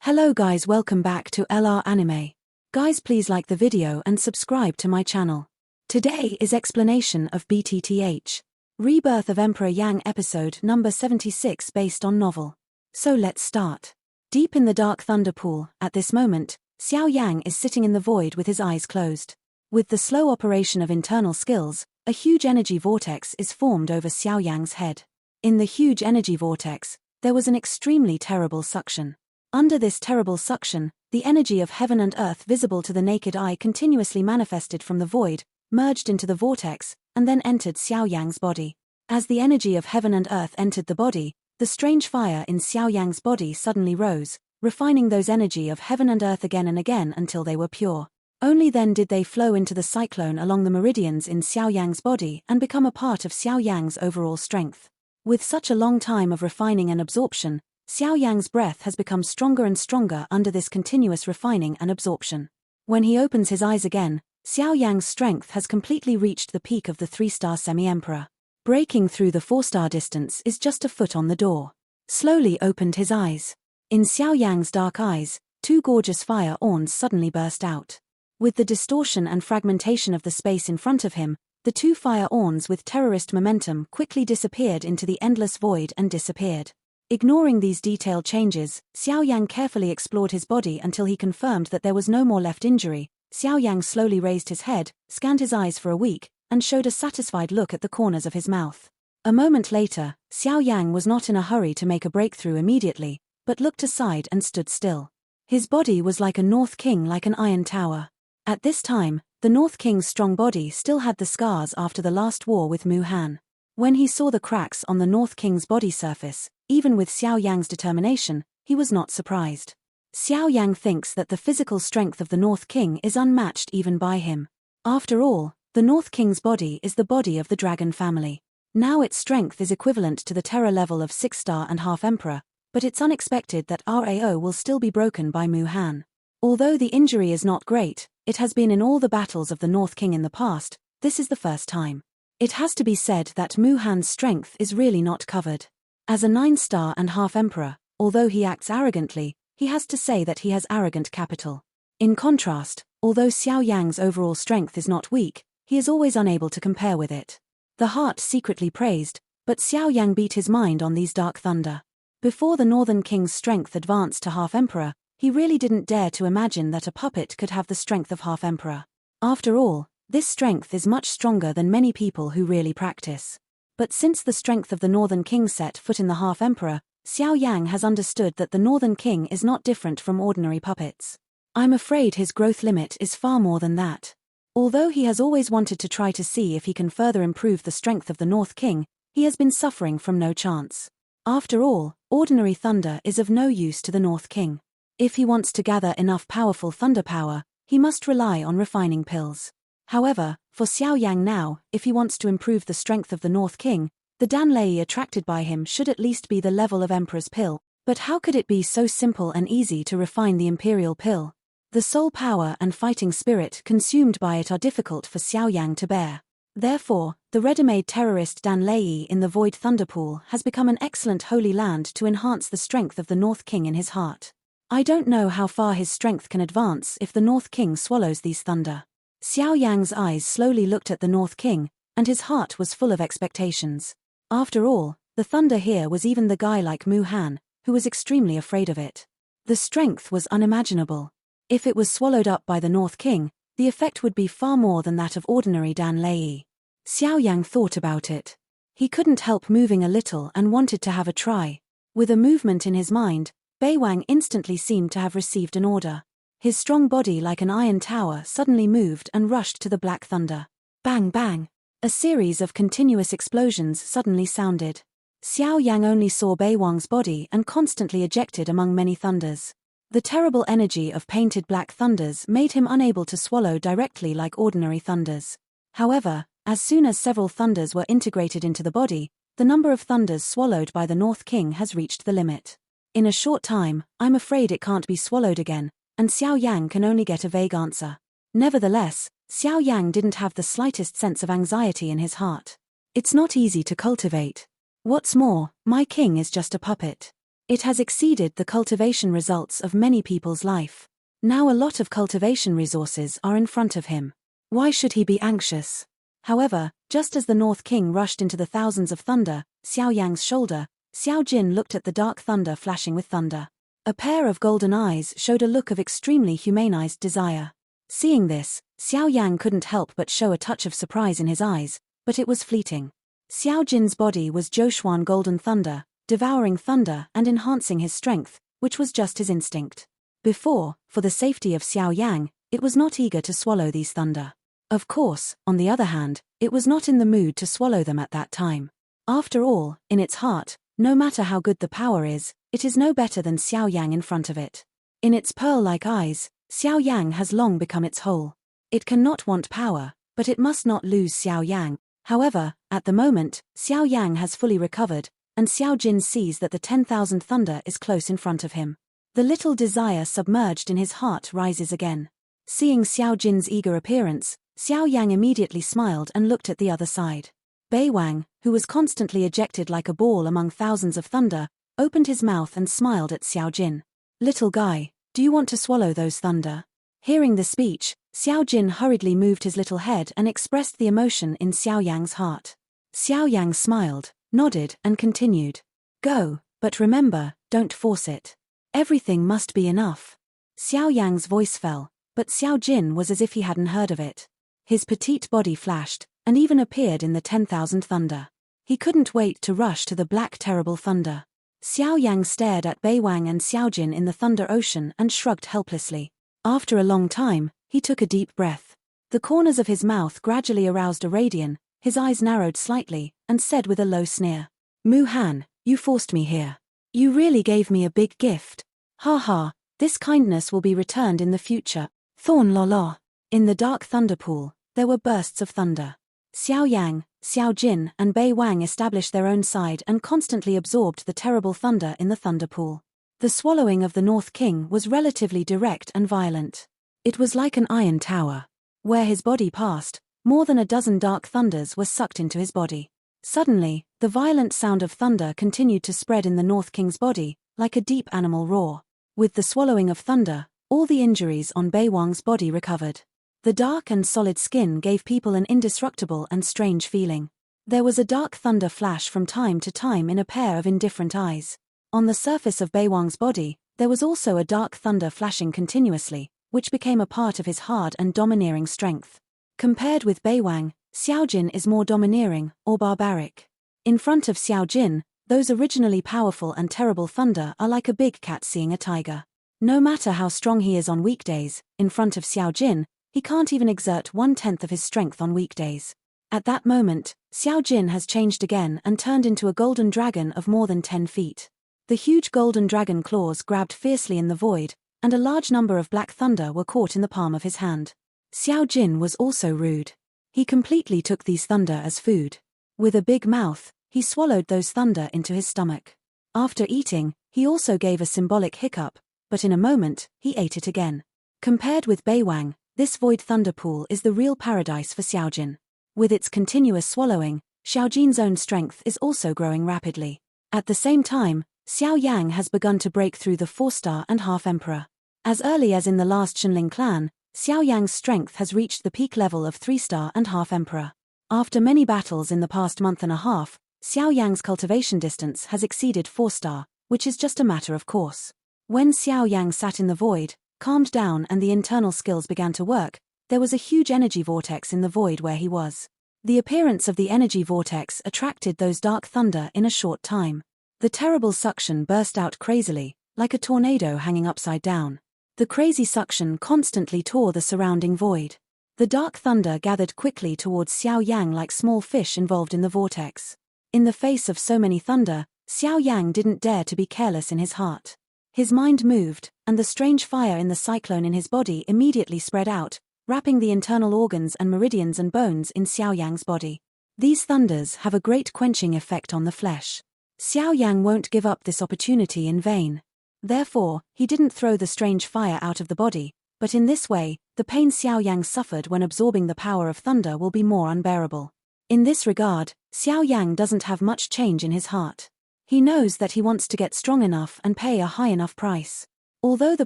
Hello guys, welcome back to LR Anime. Guys, please like the video and subscribe to my channel. Today is explanation of BTTH Rebirth of Emperor Yang episode number 76 based on novel. So let's start. Deep in the dark thunder pool, at this moment, Xiao Yan is sitting in the void with his eyes closed. With the slow operation of internal skills, a huge energy vortex is formed over Xiao Yan's head. In the huge energy vortex, there was an extremely terrible suction. Under this terrible suction, the energy of heaven and earth visible to the naked eye continuously manifested from the void, merged into the vortex, and then entered Xiao Yang's body. As the energy of heaven and earth entered the body, the strange fire in Xiao Yang's body suddenly rose, refining those energy of heaven and earth again and again until they were pure. Only then did they flow into the cyclone along the meridians in Xiao Yang's body and become a part of Xiao Yang's overall strength. With such a long time of refining and absorption, Xiao Yang's breath has become stronger and stronger under this continuous refining and absorption. When he opens his eyes again, Xiao Yang's strength has completely reached the peak of the 3-star semi-emperor. Breaking through the 4-star distance is just a foot on the door. Slowly opened his eyes. In Xiao Yang's dark eyes, two gorgeous fire orns suddenly burst out. With the distortion and fragmentation of the space in front of him, the two fire orns with terrorist momentum quickly disappeared into the endless void and disappeared. Ignoring these detailed changes, Xiao Yang carefully explored his body until he confirmed that there was no more left injury. Xiao Yang slowly raised his head, scanned his eyes for a week, and showed a satisfied look at the corners of his mouth. A moment later, Xiao Yang was not in a hurry to make a breakthrough immediately, but looked aside and stood still. His body was like a North King, like an iron tower. At this time, the North King's strong body still had the scars after the last war with Mu Han. When he saw the cracks on the North King's body surface, even with Xiao Yang's determination, he was not surprised. Xiao Yang thinks that the physical strength of the North King is unmatched even by him. After all, the North King's body is the body of the dragon family. Now its strength is equivalent to the terror level of 6-star and half emperor, but it's unexpected that RAO will still be broken by Mu Han. Although the injury is not great, it has been in all the battles of the North King in the past, this is the first time. It has to be said that Mu Han's strength is really not covered. As a 9-star and half emperor, although he acts arrogantly, he has to say that he has arrogant capital. In contrast, although Xiao Yang's overall strength is not weak, he is always unable to compare with it. The heart secretly praised, but Xiao Yang beat his mind on these dark thunder. Before the Northern King's strength advanced to half emperor, he really didn't dare to imagine that a puppet could have the strength of half emperor. After all, this strength is much stronger than many people who really practice. But since the strength of the Northern King set foot in the half emperor, Xiao Yang has understood that the Northern King is not different from ordinary puppets. I'm afraid his growth limit is far more than that. Although he has always wanted to try to see if he can further improve the strength of the North King, he has been suffering from no chance. After all, ordinary thunder is of no use to the North King. If he wants to gather enough powerful thunder power, he must rely on refining pills. However, for Xiao Yang now, if he wants to improve the strength of the North King, the Danlei attracted by him should at least be the level of Emperor's pill. But how could it be so simple and easy to refine the Imperial pill? The soul power and fighting spirit consumed by it are difficult for Xiao Yang to bear. Therefore, the ready-made terrorist Danlei in the Void Thunderpool has become an excellent holy land to enhance the strength of the North King in his heart. I don't know how far his strength can advance if the North King swallows these thunder. Xiao Yang's eyes slowly looked at the North King, and his heart was full of expectations. After all, the thunder here was even the guy like Mu Han, who was extremely afraid of it. The strength was unimaginable. If it was swallowed up by the North King, the effect would be far more than that of ordinary Danlei. Xiao Yang thought about it. He couldn't help moving a little and wanted to have a try. With a movement in his mind, Beiwang instantly seemed to have received an order. His strong body like an iron tower suddenly moved and rushed to the black thunder. Bang bang! A series of continuous explosions suddenly sounded. Xiao Yang only saw Beiwang's body and constantly ejected among many thunders. The terrible energy of painted black thunders made him unable to swallow directly like ordinary thunders. However, as soon as several thunders were integrated into the body, the number of thunders swallowed by the North King has reached the limit. In a short time, I'm afraid it can't be swallowed again, and Xiao Yang can only get a vague answer. Nevertheless, Xiao Yang didn't have the slightest sense of anxiety in his heart. It's not easy to cultivate. What's more, my king is just a puppet. It has exceeded the cultivation results of many people's life. Now a lot of cultivation resources are in front of him. Why should he be anxious? However, just as the North King rushed into the thousands of thunder, Xiao Yang's shoulder, Xiao Jin looked at the dark thunder flashing with thunder. A pair of golden eyes showed a look of extremely humanized desire. Seeing this, Xiao Yang couldn't help but show a touch of surprise in his eyes, but it was fleeting. Xiao Jin's body was Zhoushuan golden thunder, devouring thunder and enhancing his strength, which was just his instinct. Before, for the safety of Xiao Yang, it was not eager to swallow these thunder. Of course, on the other hand, it was not in the mood to swallow them at that time. After all, in its heart, no matter how good the power is, it is no better than Xiao Yang in front of it. In its pearl-like eyes, Xiao Yang has long become its whole. It cannot want power, but it must not lose Xiao Yang. However, at the moment, Xiao Yang has fully recovered, and Xiao Jin sees that the 10,000 thunder is close in front of him. The little desire submerged in his heart rises again. Seeing Xiao Jin's eager appearance, Xiao Yang immediately smiled and looked at the other side. Bei Wang, who was constantly ejected like a ball among thousands of thunder, opened his mouth and smiled at Xiao Jin. "Little guy, do you want to swallow those thunder?" Hearing the speech, Xiao Jin hurriedly moved his little head and expressed the emotion in Xiao Yang's heart. Xiao Yang smiled, nodded and continued. "Go, but remember, don't force it. Everything must be enough." Xiao Yang's voice fell, but Xiao Jin was as if he hadn't heard of it. His petite body flashed, and even appeared in the 10,000 thunder. He couldn't wait to rush to the black terrible thunder. Xiao Yang stared at Bei Wang and Xiao Jin in the thunder ocean and shrugged helplessly. After a long time, he took a deep breath. The corners of his mouth gradually aroused a radiance, his eyes narrowed slightly, and said with a low sneer, "Mu Han, you forced me here. You really gave me a big gift. Ha ha, this kindness will be returned in the future." Thorn la la. In the dark thunder pool, there were bursts of thunder. Xiao Yang, Xiao Jin and Bei Wang established their own side and constantly absorbed the terrible thunder in the thunder pool. The swallowing of the North King was relatively direct and violent. It was like an iron tower. Where his body passed, more than a dozen dark thunders were sucked into his body. Suddenly, the violent sound of thunder continued to spread in the North King's body, like a deep animal roar. With the swallowing of thunder, all the injuries on Bei Wang's body recovered. The dark and solid skin gave people an indestructible and strange feeling. There was a dark thunder flash from time to time in a pair of indifferent eyes. On the surface of Bei Wang's body, there was also a dark thunder flashing continuously, which became a part of his hard and domineering strength. Compared with Bei Wang, Xiao Jin is more domineering, or barbaric. In front of Xiao Jin, those originally powerful and terrible thunder are like a big cat seeing a tiger. No matter how strong he is on weekdays, in front of Xiao Jin, he can't even exert 1/10 of his strength on weekdays. At that moment, Xiao Jin has changed again and turned into a golden dragon of more than 10 feet. The huge golden dragon claws grabbed fiercely in the void, and a large number of black thunder were caught in the palm of his hand. Xiao Jin was also rude. He completely took these thunder as food. With a big mouth, he swallowed those thunder into his stomach. After eating, he also gave a symbolic hiccup, but in a moment, he ate it again. Compared with Bei Wang, this void thunder pool is the real paradise for Xiao Jin. With its continuous swallowing, Xiao Jin's own strength is also growing rapidly. At the same time, Xiao Yang has begun to break through the 4-star and half emperor. As early as in the last Shenling clan, Xiao Yang's strength has reached the peak level of 3-star and half emperor. After many battles in the past month and a half, Xiao Yang's cultivation distance has exceeded 4-star, which is just a matter of course. When Xiao Yang sat in the void, calmed down and the internal skills began to work, there was a huge energy vortex in the void where he was. The appearance of the energy vortex attracted those dark thunder in a short time. The terrible suction burst out crazily, like a tornado hanging upside down. The crazy suction constantly tore the surrounding void. The dark thunder gathered quickly towards Xiao Yang like small fish involved in the vortex. In the face of so many thunder, Xiao Yang didn't dare to be careless in his heart. His mind moved, and the strange fire in the cyclone in his body immediately spread out, wrapping the internal organs and meridians and bones in Xiao Yang's body. These thunders have a great quenching effect on the flesh. Xiao Yang won't give up this opportunity in vain. Therefore, he didn't throw the strange fire out of the body, but in this way, the pain Xiao Yang suffered when absorbing the power of thunder will be more unbearable. In this regard, Xiao Yang doesn't have much change in his heart. He knows that he wants to get strong enough and pay a high enough price. Although the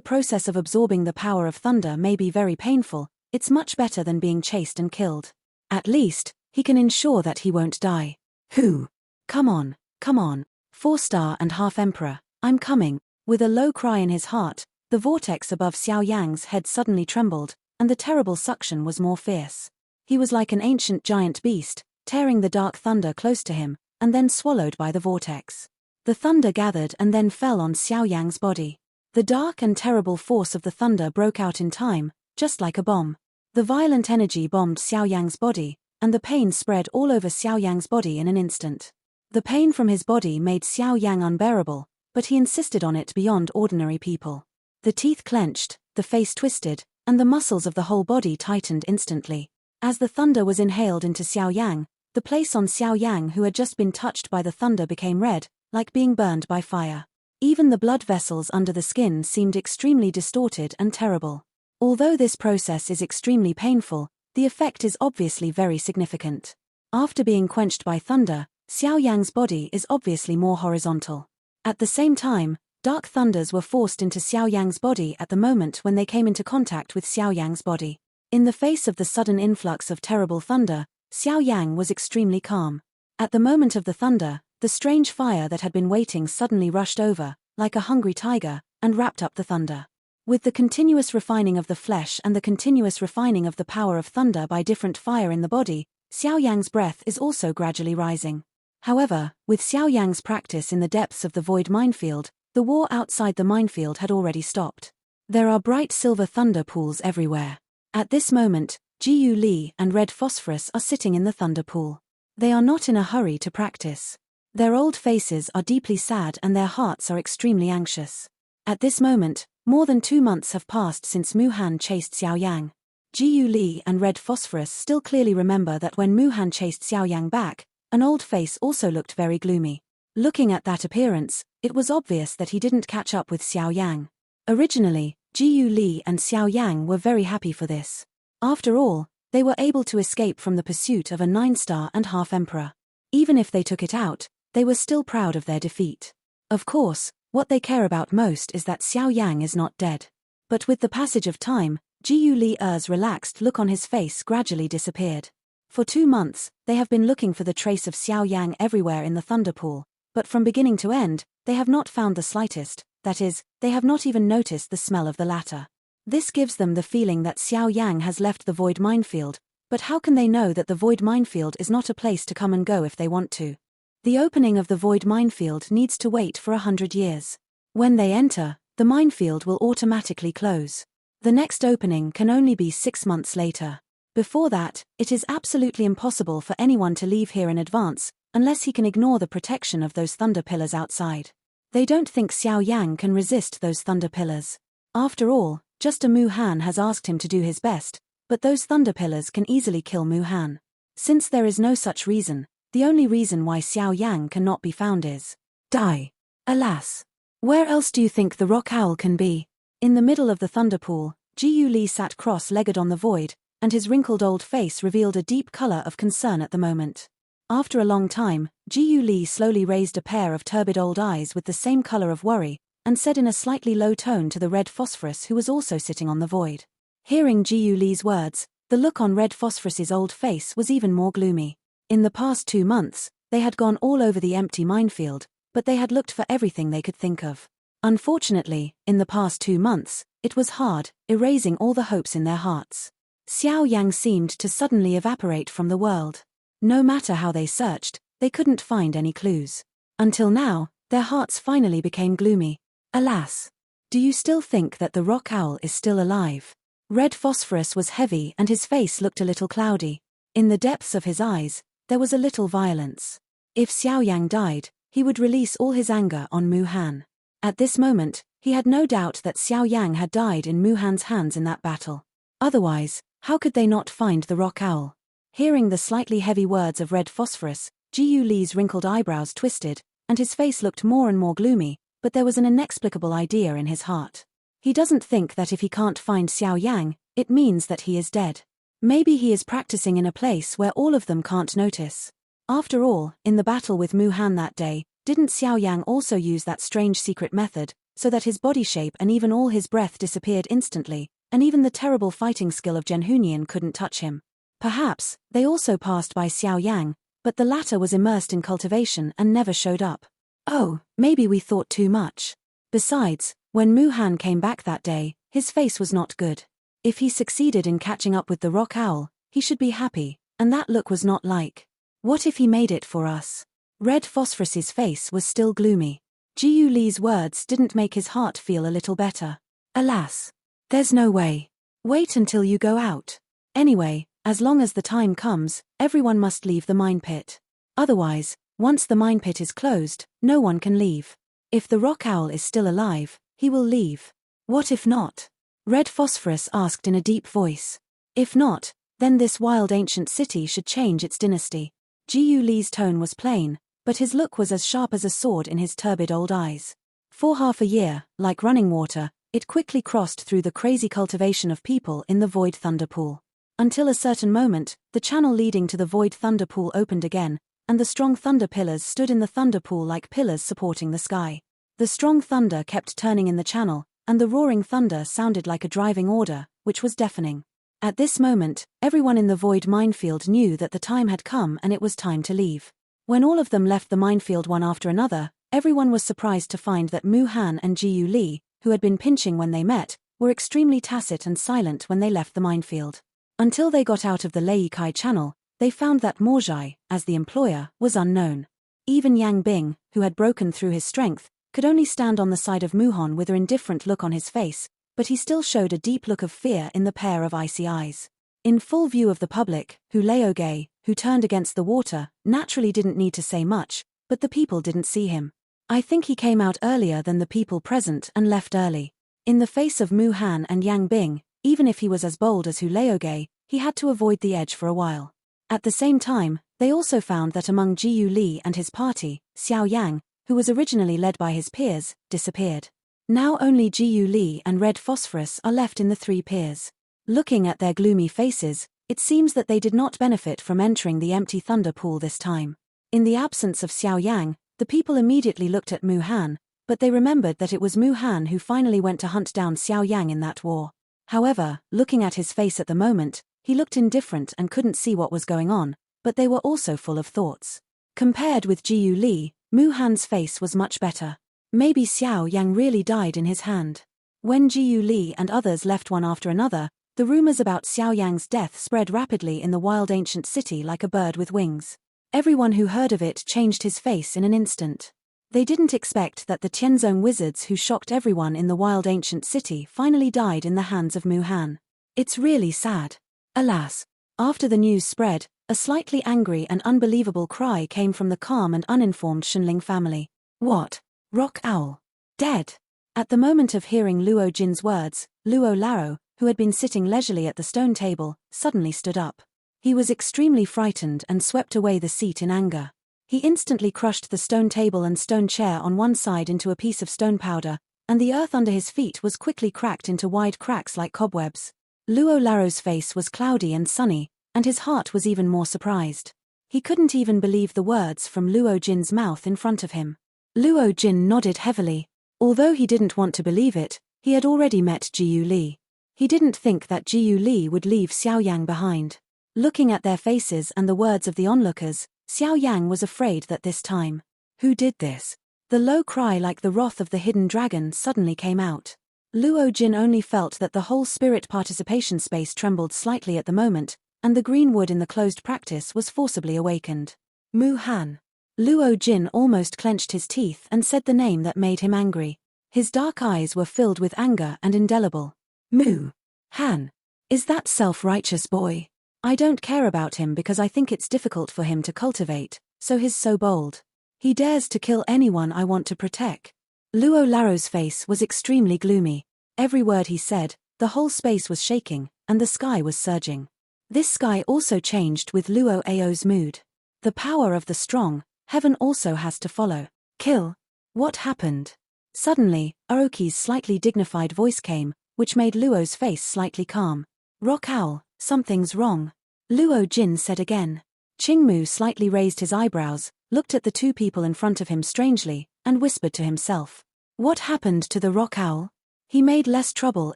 process of absorbing the power of thunder may be very painful, it's much better than being chased and killed. At least, he can ensure that he won't die. Who? Come on, 4-star and half emperor, I'm coming. With a low cry in his heart, the vortex above Xiao Yang's head suddenly trembled, and the terrible suction was more fierce. He was like an ancient giant beast, tearing the dark thunder close to him, and then swallowed by the vortex. The thunder gathered and then fell on Xiao Yang's body. The dark and terrible force of the thunder broke out in time, just like a bomb. The violent energy bombed Xiao Yang's body, and the pain spread all over Xiao Yang's body in an instant. The pain from his body made Xiao Yang unbearable, but he insisted on it beyond ordinary people. The teeth clenched, the face twisted, and the muscles of the whole body tightened instantly. As the thunder was inhaled into Xiao Yang, the place on Xiao Yang who had just been touched by the thunder became red, like being burned by fire. Even the blood vessels under the skin seemed extremely distorted and terrible. Although this process is extremely painful, the effect is obviously very significant. After being quenched by thunder, Xiao Yang's body is obviously more horizontal. At the same time, dark thunders were forced into Xiao Yang's body at the moment when they came into contact with Xiao Yang's body. In the face of the sudden influx of terrible thunder, Xiao Yang was extremely calm. At the moment of the thunder, the strange fire that had been waiting suddenly rushed over, like a hungry tiger, and wrapped up the thunder. With the continuous refining of the flesh and the continuous refining of the power of thunder by different fire in the body, Xiao Yang's breath is also gradually rising. However, with Xiao Yang's practice in the depths of the void minefield, the war outside the minefield had already stopped. There are bright silver thunder pools everywhere. At this moment, Jiyu Li and Red Phosphorus are sitting in the thunder pool. They are not in a hurry to practice. Their old faces are deeply sad and their hearts are extremely anxious. At this moment, more than 2 months have passed since Mu Han chased Xiao Yang. Jiyu Li and Red Phosphorus still clearly remember that when Mu Han chased Xiao Yang back, an old face also looked very gloomy. Looking at that appearance, it was obvious that he didn't catch up with Xiao Yang. Originally, Jiyu Li and Xiao Yang were very happy for this. After all, they were able to escape from the pursuit of a 9-star and half emperor. Even if they took it out, they were still proud of their defeat. Of course, what they care about most is that Xiao Yang is not dead. But with the passage of time, Jiyu Li's relaxed look on his face gradually disappeared. For 2 months, they have been looking for the trace of Xiao Yang everywhere in the thunder pool, but from beginning to end, they have not found the slightest, that is, they have not even noticed the smell of the latter. This gives them the feeling that Xiao Yang has left the void minefield, but how can they know that the void minefield is not a place to come and go if they want to? The opening of the void minefield needs to wait for 100 years. When they enter, the minefield will automatically close. The next opening can only be 6 months later. Before that, it is absolutely impossible for anyone to leave here in advance, unless he can ignore the protection of those thunder pillars outside. They don't think Xiao Yang can resist those thunder pillars. After all, just a Mu Han has asked him to do his best, but those thunder pillars can easily kill Mu Han. Since there is no such reason, the only reason why Xiao Yang cannot be found is die. Alas! Where else do you think the rock owl can be? In the middle of the thunder pool, Jiyu Li sat cross-legged on the void, and his wrinkled old face revealed a deep color of concern at the moment. After a long time, Jiyu Li slowly raised a pair of turbid old eyes with the same color of worry, and said in a slightly low tone to the Red Phosphorus who was also sitting on the void. Hearing Jiyu Li's words, the look on Red Phosphorus's old face was even more gloomy. In the past 2 months, they had gone all over the empty minefield, but they had looked for everything they could think of. Unfortunately, in the past 2 months, it was hard, erasing all the hopes in their hearts. Xiao Yang seemed to suddenly evaporate from the world. No matter how they searched, they couldn't find any clues. Until now, their hearts finally became gloomy. Alas! Do you still think that the rock owl is still alive? Red Phosphorus was heavy and his face looked a little cloudy. In the depths of his eyes, there was a little violence. If Xiao Yang died, he would release all his anger on Mu Han. At this moment, he had no doubt that Xiao Yang had died in Mu Han's hands in that battle. Otherwise, how could they not find the rock owl? Hearing the slightly heavy words of Red Phosphorus, Jiyu Li's wrinkled eyebrows twisted, and his face looked more and more gloomy, but there was an inexplicable idea in his heart. He doesn't think that if he can't find Xiao Yang, it means that he is dead. Maybe he is practicing in a place where all of them can't notice. After all, in the battle with Mu Han that day, Didn't Xiao Yang also use that strange secret method, so that his body shape and even all his breath disappeared instantly, and even the terrible fighting skill of Zhen Hunian couldn't touch him? Perhaps they also passed by Xiao Yang, but the latter was immersed in cultivation and never showed up. Oh, maybe we thought too much. Besides, when Mu Han came back that day, his face was not good. If he succeeded in catching up with the rock owl, he should be happy, and that look was not like. What if he made it for us? Red Phosphorus's face was still gloomy. Jiu Li's words didn't make his heart feel a little better. Alas. There's no way. Wait until you go out. Anyway, as long as the time comes, everyone must leave the mine pit. Otherwise, once the mine pit is closed, no one can leave. If the rock owl is still alive, he will leave. What if not? Red Phosphorus asked in a deep voice. If not, then this wild ancient city should change its dynasty. Jiu Li's tone was plain, but his look was as sharp as a sword in his turbid old eyes. For half a year, like running water, it quickly crossed through the crazy cultivation of people in the Void Thunder Pool. Until a certain moment, the channel leading to the Void Thunder Pool opened again, and the strong thunder pillars stood in the thunder pool like pillars supporting the sky. The strong thunder kept turning in the channel, and the roaring thunder sounded like a driving order, which was deafening. At this moment, everyone in the void minefield knew that the time had come and it was time to leave. When all of them left the minefield one after another, everyone was surprised to find that Mu Han and Jiu Li, who had been pinching when they met, were extremely tacit and silent when they left the minefield. Until they got out of the Lei Kai channel, they found that Morzhai, as the employer, was unknown. Even Yang Bing, who had broken through his strength, could only stand on the side of Mu Han with an indifferent look on his face, but he still showed a deep look of fear in the pair of icy eyes. In full view of the public, Laogay, who turned against the water, naturally didn't need to say much, but the people didn't see him. I think he came out earlier than the people present and left early. In the face of Mu Han and Yang Bing, even if he was as bold as Laogay, he had to avoid the edge for a while. At the same time, they also found that among Jiu Li and his party, Xiao Yang, who was originally led by his peers, disappeared. Now only Jiu Li and Red Phosphorus are left in the three peers. Looking at their gloomy faces, it seems that they did not benefit from entering the empty thunder pool this time. In the absence of Xiao Yang, the people immediately looked at Mu Han, but they remembered that it was Mu Han who finally went to hunt down Xiao Yang in that war. However, looking at his face at the moment, he looked indifferent and couldn't see what was going on, but they were also full of thoughts. Compared with Jiu Li, Mu Han's face was much better. Maybe Xiao Yang really died in his hand. When Jiu Li and others left one after another, the rumors about Xiao Yang's death spread rapidly in the wild ancient city like a bird with wings. Everyone who heard of it changed his face in an instant. They didn't expect that the Tianzong wizards who shocked everyone in the wild ancient city finally died in the hands of Mu Han. It's really sad. Alas. After the news spread, a slightly angry and unbelievable cry came from the calm and uninformed Shunling family. What? Rock Owl? Dead? At the moment of hearing Luo Jin's words, Luo Laro, who had been sitting leisurely at the stone table, suddenly stood up. He was extremely frightened and swept away the seat in anger. He instantly crushed the stone table and stone chair on one side into a piece of stone powder, and the earth under his feet was quickly cracked into wide cracks like cobwebs. Luo Laro's face was cloudy and sunny, and his heart was even more surprised. He couldn't even believe the words from Luo Jin's mouth in front of him. Luo Jin nodded heavily. Although he didn't want to believe it, he had already met Jiu Li. He didn't think that Jiu Li would leave Xiao Yang behind. Looking at their faces and the words of the onlookers, Xiao Yang was afraid that this time. Who did this? The low cry like the wrath of the hidden dragon suddenly came out. Luo Jin only felt that the whole spirit participation space trembled slightly at the moment, and the green wood in the closed practice was forcibly awakened. Mu Han. Luo Jin almost clenched his teeth and said the name that made him angry. His dark eyes were filled with anger and indelible. Mu Han. Is that self-righteous boy? I don't care about him because I think it's difficult for him to cultivate, so he's so bold. He dares to kill anyone I want to protect. Luo Laro's face was extremely gloomy. Every word he said, the whole space was shaking, and the sky was surging. This sky also changed with Luo Ao's mood. The power of the strong, heaven also has to follow. Kill. What happened? Suddenly, Aoki's slightly dignified voice came, which made Luo's face slightly calm. Rock Owl, something's wrong. Luo Jin said again. Qingmu slightly raised his eyebrows, looked at the two people in front of him strangely, and whispered to himself. What happened to the rock owl? He made less trouble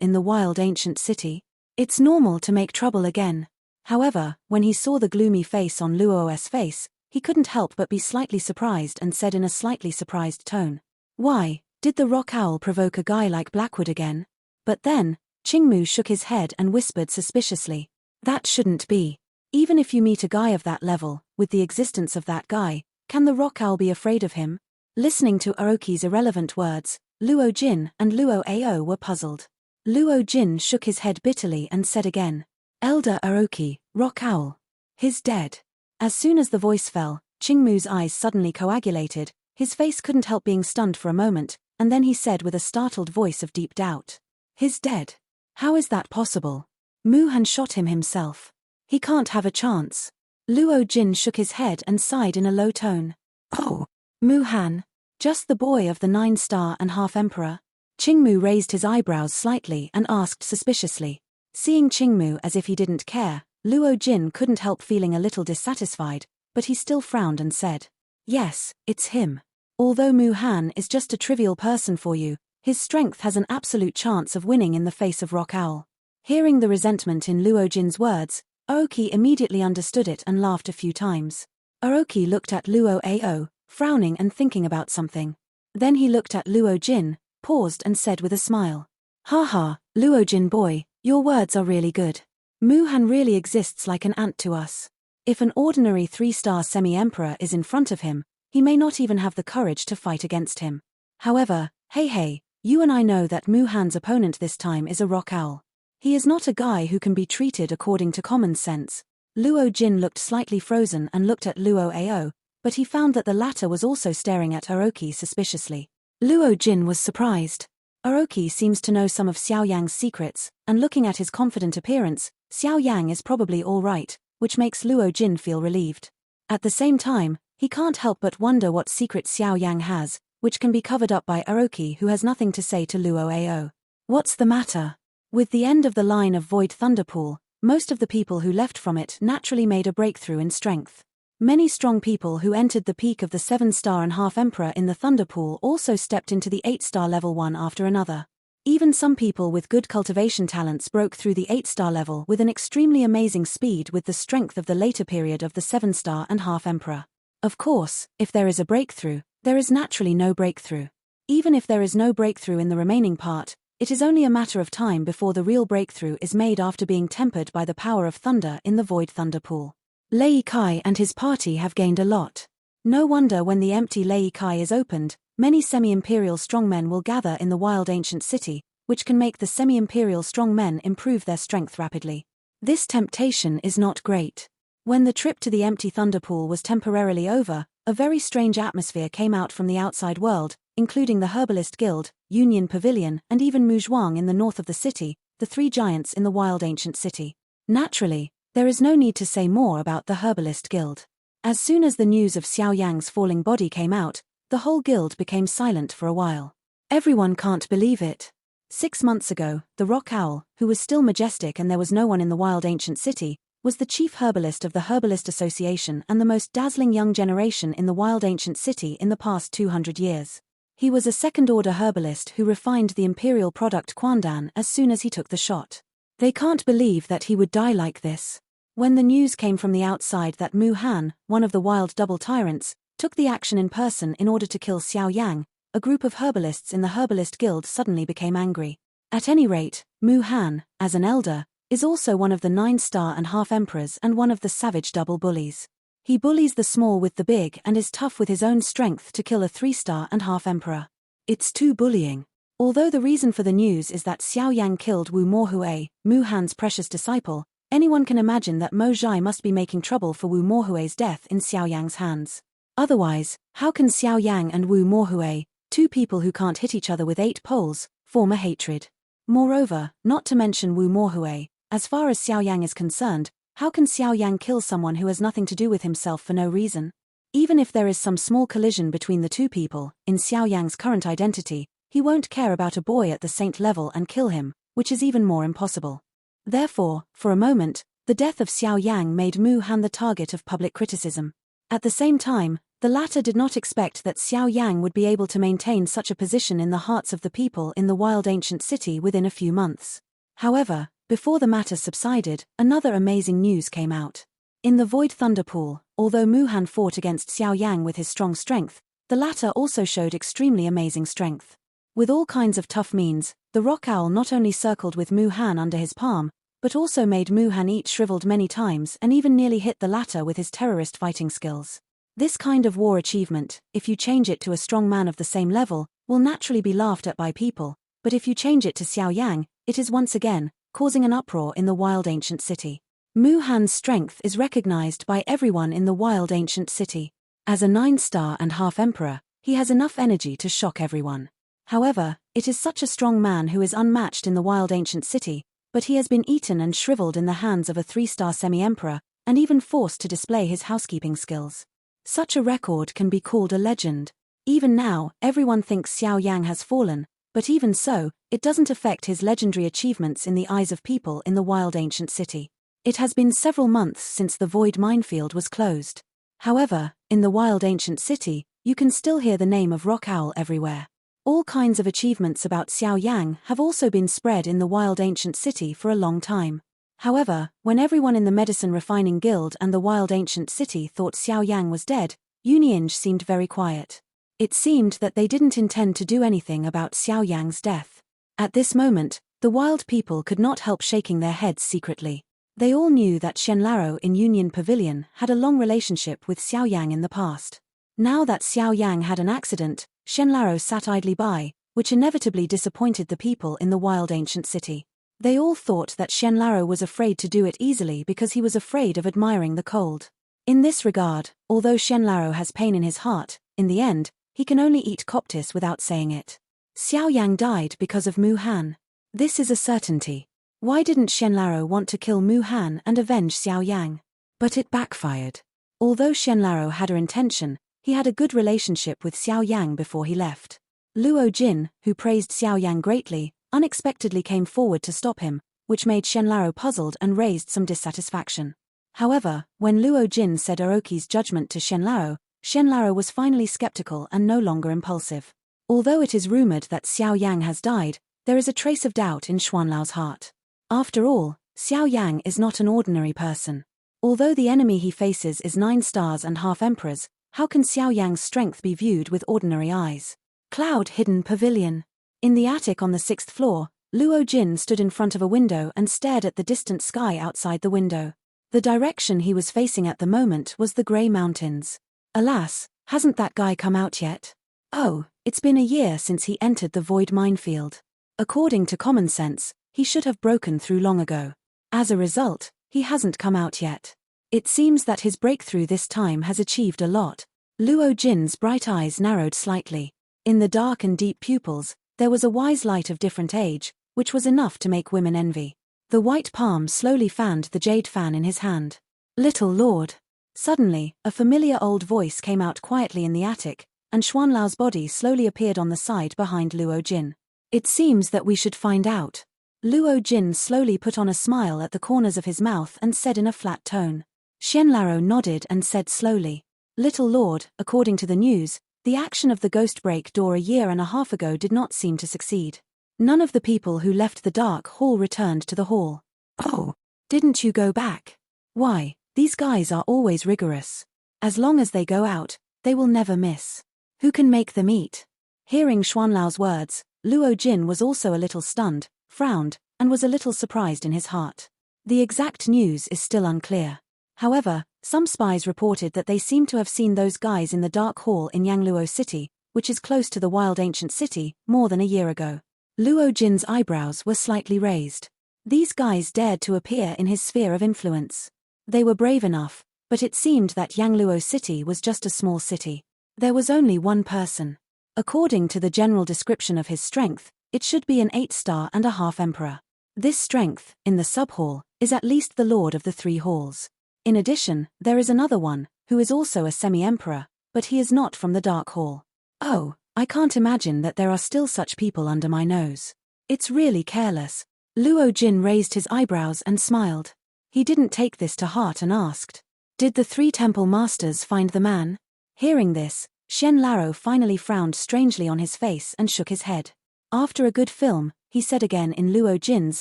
in the wild ancient city. It's normal to make trouble again. However, when he saw the gloomy face on Luo's face, he couldn't help but be slightly surprised and said in a slightly surprised tone. Why, did the rock owl provoke a guy like Blackwood again? But then, Qingmu shook his head and whispered suspiciously. That shouldn't be. Even if you meet a guy of that level, with the existence of that guy, can the rock owl be afraid of him? Listening to Aoki's irrelevant words, Luo Jin and Luo Ao were puzzled. Luo Jin shook his head bitterly and said again. Elder Aoki, rock owl. He's dead. As soon as the voice fell, Qingmu's eyes suddenly coagulated, his face couldn't help being stunned for a moment, and then he said with a startled voice of deep doubt. He's dead. How is that possible? Mu Han shot him himself. He can't have a chance. Luo Jin shook his head and sighed in a low tone. Oh, Mu Han. Just the boy of the 9-star and half-emperor? Qingmu raised his eyebrows slightly and asked suspiciously. Seeing Qingmu as if he didn't care, Luo Jin couldn't help feeling a little dissatisfied, but he still frowned and said. Yes, it's him. Although Mu Han is just a trivial person for you, his strength has an absolute chance of winning in the face of Rock Owl. Hearing the resentment in Luo Jin's words, Aoki immediately understood it and laughed a few times. Aoki looked at Luo Ao, frowning and thinking about something. Then he looked at Luo Jin, paused and said with a smile. Haha, Luo Jin boy, your words are really good. Mu Han really exists like an ant to us. If an ordinary 3-star semi-emperor is in front of him, he may not even have the courage to fight against him. However, hey, you and I know that Mu Han's opponent this time is a rock owl. He is not a guy who can be treated according to common sense. Luo Jin looked slightly frozen and looked at Luo Ao, but he found that the latter was also staring at Aoki suspiciously. Luo Jin was surprised. Aoki seems to know some of Xiao Yang's secrets, and looking at his confident appearance, Xiao Yang is probably all right, which makes Luo Jin feel relieved. At the same time, he can't help but wonder what secret Xiao Yang has, which can be covered up by Aoki, who has nothing to say to Luo Ao. What's the matter? With the end of the line of Void Thunderpool, most of the people who left from it naturally made a breakthrough in strength. Many strong people who entered the peak of the 7-star and half-emperor in the Thunderpool also stepped into the 8-star level one after another. Even some people with good cultivation talents broke through the 8-star level with an extremely amazing speed with the strength of the later period of the 7-star and half-emperor. Of course, if there is a breakthrough, there is naturally no breakthrough. Even if there is no breakthrough in the remaining part, it is only a matter of time before the real breakthrough is made after being tempered by the power of thunder in the Void Thunder Pool. Lei Kai and his party have gained a lot. No wonder when the empty Lei Kai is opened, many semi-imperial strongmen will gather in the wild ancient city, which can make the semi-imperial strongmen improve their strength rapidly. This temptation is not great. When the trip to the empty thunder pool was temporarily over, a very strange atmosphere came out from the outside world, including the Herbalist Guild, Union Pavilion, and even Muzhuang in the north of the city, the 3 giants in the wild ancient city. Naturally, there is no need to say more about the Herbalist Guild. As soon as the news of Xiao Yang's falling body came out, the whole guild became silent for a while. Everyone can't believe it. 6 months ago, the Rock Owl, who was still majestic and there was no one in the wild ancient city, was the chief herbalist of the Herbalist Association and the most dazzling young generation in the wild ancient city in the past 200 years. He was a second-order herbalist who refined the imperial product Quandan as soon as he took the shot. They can't believe that he would die like this. When the news came from the outside that Mu Han, one of the wild double tyrants, took the action in person in order to kill Xiao Yang, a group of herbalists in the Herbalist Guild suddenly became angry. At any rate, Mu Han, as an elder, is also one of the 9-star and half-emperors and one of the savage double bullies. He bullies the small with the big and is tough with his own strength to kill a 3-star and half-emperor. It's too bullying. Although the reason for the news is that Xiao Yang killed Wu Mohui, Mu Han's precious disciple, anyone can imagine that Mo Zhai must be making trouble for Wu Mohui's death in Xiao Yang's hands. Otherwise, how can Xiao Yang and Wu Mohui, 2 people who can't hit each other with 8 poles, form a hatred? Moreover, not to mention Wu Mohui, as far as Xiao Yang is concerned, how can Xiao Yang kill someone who has nothing to do with himself for no reason? Even if there is some small collision between the 2 people, in Xiao Yang's current identity, he won't care about a boy at the saint level and kill him, which is even more impossible. Therefore, for a moment, the death of Xiao Yang made Mu Han the target of public criticism. At the same time, The latter did not expect that Xiao Yan would be able to maintain such a position in the hearts of the people in the wild ancient city within a few months. However, before the matter subsided, another amazing news came out. In the Void Thunder Pool, although Mu Han fought against Xiao Yang with his strong strength, the latter also showed extremely amazing strength. With all kinds of tough means, the rock owl not only circled with Mu Han under his palm, but also made Mu Han eat shriveled many times and even nearly hit the latter with his terrorist fighting skills. This kind of war achievement, if you change it to a strong man of the same level, will naturally be laughed at by people, but if you change it to Xiao Yang, it is once again causing an uproar in the wild ancient city. Mu Han's strength is recognized by everyone in the wild ancient city. As a 9-star and half emperor, he has enough energy to shock everyone. However, it is such a strong man who is unmatched in the wild ancient city, but he has been eaten and shriveled in the hands of a 3-star semi-emperor, and even forced to display his housekeeping skills. Such a record can be called a legend. Even now, everyone thinks Xiao Yang has fallen, but even so, it doesn't affect his legendary achievements in the eyes of people in the wild ancient city. It has been several months since the void minefield was closed. However, in the wild ancient city, you can still hear the name of Rock Owl everywhere. All kinds of achievements about Xiao Yang have also been spread in the wild ancient city for a long time. However, when everyone in the Medicine Refining Guild and the wild ancient city thought Xiao Yang was dead, Uniange seemed very quiet. It seemed that they didn't intend to do anything about Xiao Yang's death. At this moment, the wild people could not help shaking their heads secretly. They all knew that Shenlaro in Union Pavilion had a long relationship with Xiao Yang in the past. Now that Xiao Yang had an accident, Shenlaro sat idly by, which inevitably disappointed the people in the wild ancient city. They all thought that Shenlaro was afraid to do it easily because he was afraid of admiring the cold. In this regard, although Shenlaro has pain in his heart, in the end, he can only eat Coptis without saying it. Xiao Yang died because of Mu Han. This is a certainty. Why didn't Shenlaro want to kill Mu Han and avenge Xiao Yang? But it backfired. Although Shenlaro had her intention, he had a good relationship with Xiao Yang before he left. Luo Jin, who praised Xiao Yang greatly, unexpectedly came forward to stop him, which made Shenlaro puzzled and raised some dissatisfaction. However, when Luo Jin said Orochi's judgment to Shenlaro, Shenlaro was finally skeptical and no longer impulsive. Although it is rumored that Xiao Yang has died, there is a trace of doubt in Xuanlao's heart. After all, Xiao Yang is not an ordinary person. Although the enemy he faces is 9 stars and half emperors, how can Xiao Yang's strength be viewed with ordinary eyes? Cloud Hidden Pavilion. In the attic on the 6th floor, Luo Jin stood in front of a window and stared at the distant sky outside the window. The direction he was facing at the moment was the Grey Mountains. Alas, hasn't that guy come out yet? Oh, it's been a year since he entered the void minefield. According to common sense, he should have broken through long ago. As a result, he hasn't come out yet. It seems that his breakthrough this time has achieved a lot. Luo Jin's bright eyes narrowed slightly. In the dark and deep pupils, there was a wise light of different age, which was enough to make women envy. The white palm slowly fanned the jade fan in his hand. Little Lord. Suddenly, a familiar old voice came out quietly in the attic, and Xuanlao's body slowly appeared on the side behind Luo Jin. It seems that we should find out. Luo Jin slowly put on a smile at the corners of his mouth and said in a flat tone. Shenlaro nodded and said slowly. Little Lord, according to the news, the action of the ghost break door a year and a half ago did not seem to succeed. None of the people who left the dark hall returned to the hall. Oh, didn't you go back? Why, these guys are always rigorous. As long as they go out, they will never miss. Who can make them eat? Hearing Xuanlao's words, Luo Jin was also a little stunned, frowned, and was a little surprised in his heart. The exact news is still unclear. However, some spies reported that they seem to have seen those guys in the Dark Hall in Yangluo City, which is close to the wild ancient city, more than a year ago. Luo Jin's eyebrows were slightly raised. These guys dared to appear in his sphere of influence. They were brave enough, but it seemed that Yangluo City was just a small city. There was only one person. According to the general description of his strength, it should be an 8-star and a half emperor. This strength, in the sub-hall, is at least the lord of the 3 halls. In addition, there is another one, who is also a semi-emperor, but he is not from the Dark Hall. Oh, I can't imagine that there are still such people under my nose. It's really careless. Luo Jin raised his eyebrows and smiled. He didn't take this to heart and asked. Did the 3 temple masters find the man? Hearing this, Shen Laro finally frowned strangely on his face and shook his head. After a good film, he said again in Luo Jin's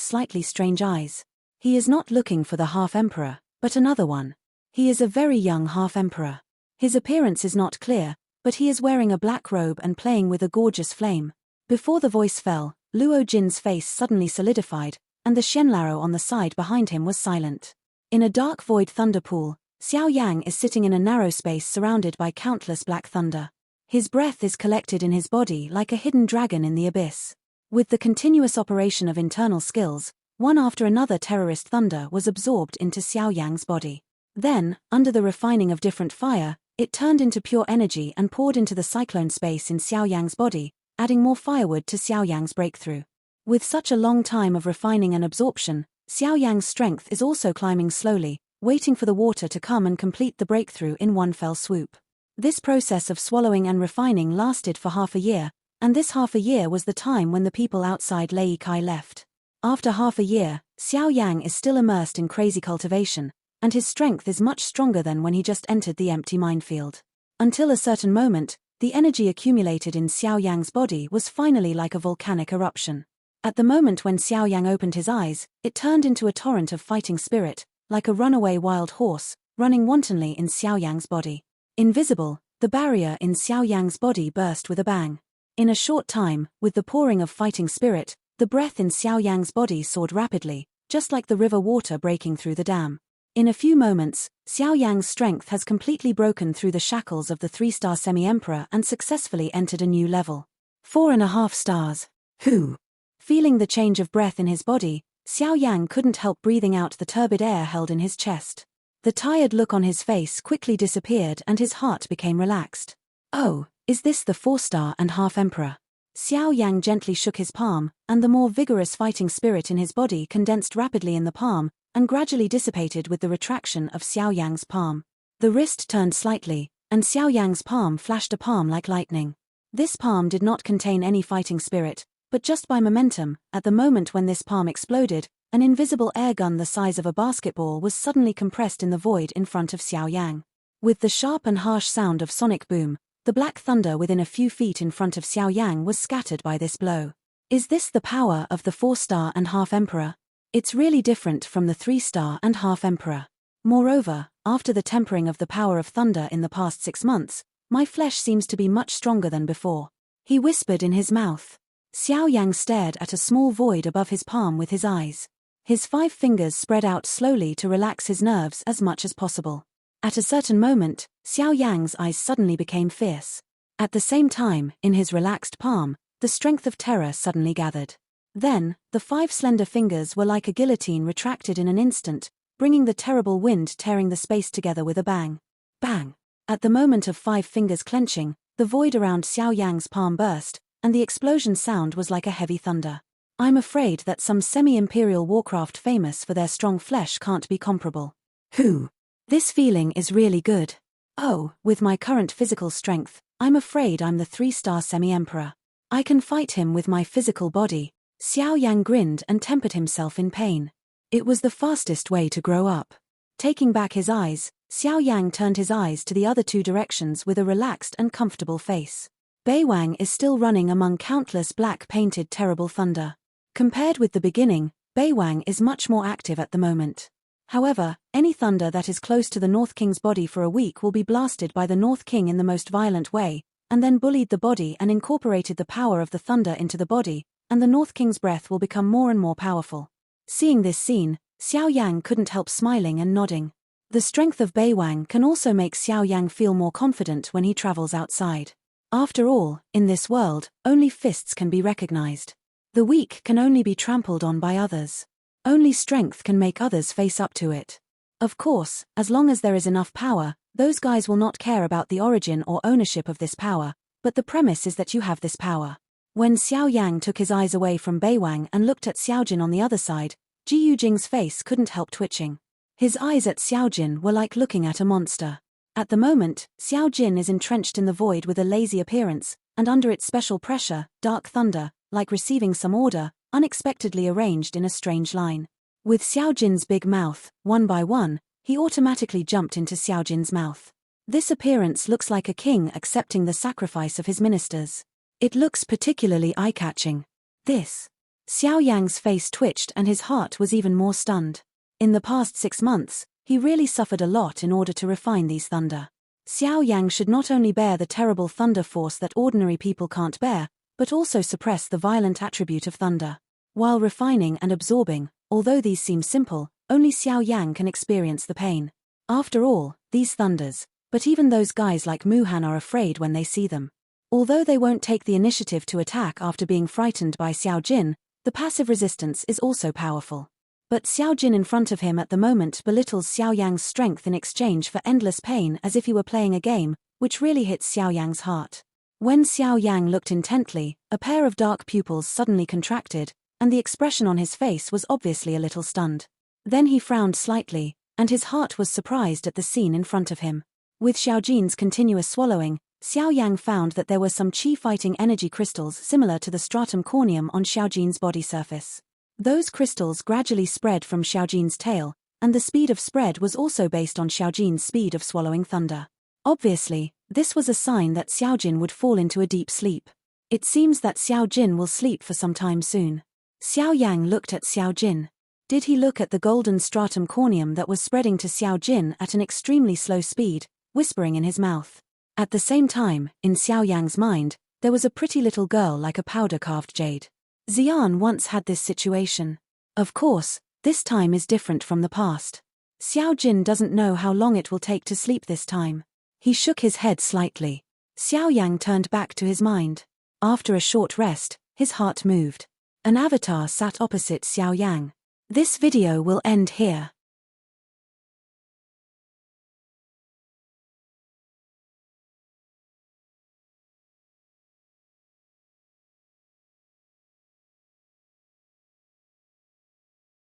slightly strange eyes. He is not looking for the half-emperor, but another one. He is a very young half-emperor. His appearance is not clear, but he is wearing a black robe and playing with a gorgeous flame. Before the voice fell, Luo Jin's face suddenly solidified, and the Shenlaro on the side behind him was silent. In a dark void thunder pool, Xiao Yang is sitting in a narrow space surrounded by countless black thunder. His breath is collected in his body like a hidden dragon in the abyss. With the continuous operation of internal skills, one after another terrorist thunder was absorbed into Xiao Yang's body. Then, under the refining of different fire, it turned into pure energy and poured into the cyclone space in Xiao Yang's body, adding more firewood to Xiao Yang's breakthrough. With such a long time of refining and absorption, Xiao Yang's strength is also climbing slowly, waiting for the water to come and complete the breakthrough in one fell swoop. This process of swallowing and refining lasted for half a year, and this half a year was the time when the people outside Lei Kai left. After half a year, Xiao Yang is still immersed in crazy cultivation, and his strength is much stronger than when he just entered the empty minefield. Until a certain moment, the energy accumulated in Xiao Yang's body was finally like a volcanic eruption. At the moment when Xiao Yang opened his eyes, it turned into a torrent of fighting spirit, like a runaway wild horse, running wantonly in Xiao Yang's body. Invisible, the barrier in Xiao Yang's body burst with a bang. In a short time, with the pouring of fighting spirit, the breath in Xiao Yang's body soared rapidly, just like the river water breaking through the dam. In a few moments, Xiao Yang's strength has completely broken through the shackles of the 3-star semi-emperor and successfully entered a new level. 4.5 stars. Whew! Feeling the change of breath in his body, Xiao Yang couldn't help breathing out the turbid air held in his chest. The tired look on his face quickly disappeared and his heart became relaxed. Oh, is this the 4-star and half-emperor? Xiao Yang gently shook his palm, and the more vigorous fighting spirit in his body condensed rapidly in the palm, and gradually dissipated with the retraction of Xiao Yang's palm. The wrist turned slightly, and Xiao Yang's palm flashed a palm like lightning. This palm did not contain any fighting spirit, but just by momentum, at the moment when this palm exploded, an invisible air gun the size of a basketball was suddenly compressed in the void in front of Xiao Yang. With the sharp and harsh sound of sonic boom, the black thunder within a few feet in front of Xiao Yang was scattered by this blow. Is this the power of the 4-star and half-emperor? It's really different from the 3-star and half-emperor. Moreover, after the tempering of the power of thunder in the past 6 months, my flesh seems to be much stronger than before. He whispered in his mouth. Xiao Yang stared at a small void above his palm with his eyes. His 5 fingers spread out slowly to relax his nerves as much as possible. At a certain moment, Xiao Yang's eyes suddenly became fierce. At the same time, in his relaxed palm, the strength of terror suddenly gathered. Then, the 5 slender fingers were like a guillotine retracted in an instant, bringing the terrible wind tearing the space together with a bang. Bang! At the moment of 5 fingers clenching, the void around Xiao Yang's palm burst, and the explosion sound was like a heavy thunder. I'm afraid that some semi-imperial warcraft famous for their strong flesh can't be comparable. Who? This feeling is really good. Oh, with my current physical strength, I'm afraid I'm the 3-star semi-emperor. I can fight him with my physical body. Xiao Yang grinned and tempered himself in pain. It was the fastest way to grow up. Taking back his eyes, Xiao Yang turned his eyes to the other 2 directions with a relaxed and comfortable face. Beiwang is still running among countless black painted terrible thunder. Compared with the beginning, Beiwang is much more active at the moment. However, any thunder that is close to the North King's body for a week will be blasted by the North King in the most violent way, and then bullied the body and incorporated the power of the thunder into the body, and the North King's breath will become more and more powerful. Seeing this scene, Xiao Yang couldn't help smiling and nodding. The strength of Beiwang can also make Xiao Yang feel more confident when he travels outside. After all, in this world, only fists can be recognized. The weak can only be trampled on by others. Only strength can make others face up to it. Of course, as long as there is enough power, those guys will not care about the origin or ownership of this power, but the premise is that you have this power. When Xiao Yang took his eyes away from Beiwang and looked at Xiaojin on the other side, Ji Yujing's face couldn't help twitching. His eyes at Xiaojin were like looking at a monster. At the moment, Xiaojin is entrenched in the void with a lazy appearance, and under its special pressure, dark thunder, like receiving some order, unexpectedly arranged in a strange line. With Xiaojin's big mouth, one by one, he automatically jumped into Xiaojin's mouth. This appearance looks like a king accepting the sacrifice of his ministers. It looks particularly eye-catching. This. Xiao Yan's face twitched and his heart was even more stunned. In the past 6 months, he really suffered a lot in order to refine these thunder. Xiao Yan should not only bear the terrible thunder force that ordinary people can't bear, but also suppress the violent attribute of thunder. While refining and absorbing, although these seem simple, only Xiao Yan can experience the pain. After all, these thunders, but even those guys like Muhan are afraid when they see them. Although they won't take the initiative to attack after being frightened by Xiao Jin, the passive resistance is also powerful. But Xiao Jin in front of him at the moment belittles Xiao Yang's strength in exchange for endless pain as if he were playing a game, which really hits Xiao Yang's heart. When Xiao Yang looked intently, a pair of dark pupils suddenly contracted, and the expression on his face was obviously a little stunned. Then he frowned slightly, and his heart was surprised at the scene in front of him. With Xiao Jin's continuous swallowing, Xiao Yang found that there were some chi fighting energy crystals similar to the stratum corneum on Xiao Jin's body surface. Those crystals gradually spread from Xiao Jin's tail, and the speed of spread was also based on Xiao Jin's speed of swallowing thunder. Obviously, this was a sign that Xiao Jin would fall into a deep sleep. It seems that Xiao Jin will sleep for some time soon. Xiao Yang looked at Xiao Jin. Did he look at the golden stratum corneum that was spreading to Xiao Jin at an extremely slow speed, whispering in his mouth? At the same time, in Xiao Yang's mind, there was a pretty little girl like a powder-carved jade. Xian once had this situation. Of course, this time is different from the past. Xiao Jin doesn't know how long it will take to sleep this time. He shook his head slightly. Xiao Yang turned back to his mind. After a short rest, his heart moved. An avatar sat opposite Xiao Yang. This video will end here.